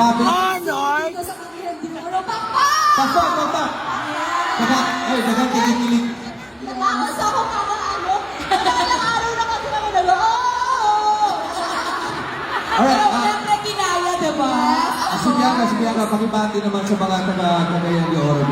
Grabe. Honor! Dito sa Cagayan de Oro. Papa! Pakpak! Ay, dagang kinikilig. Nakakasa ko kakaano. Ilang araw na kasi kami nag-oh! Alright, Pero na ginaya, diba? Sige ka, pakibati naman sa mga taga-Cagayan de Oro.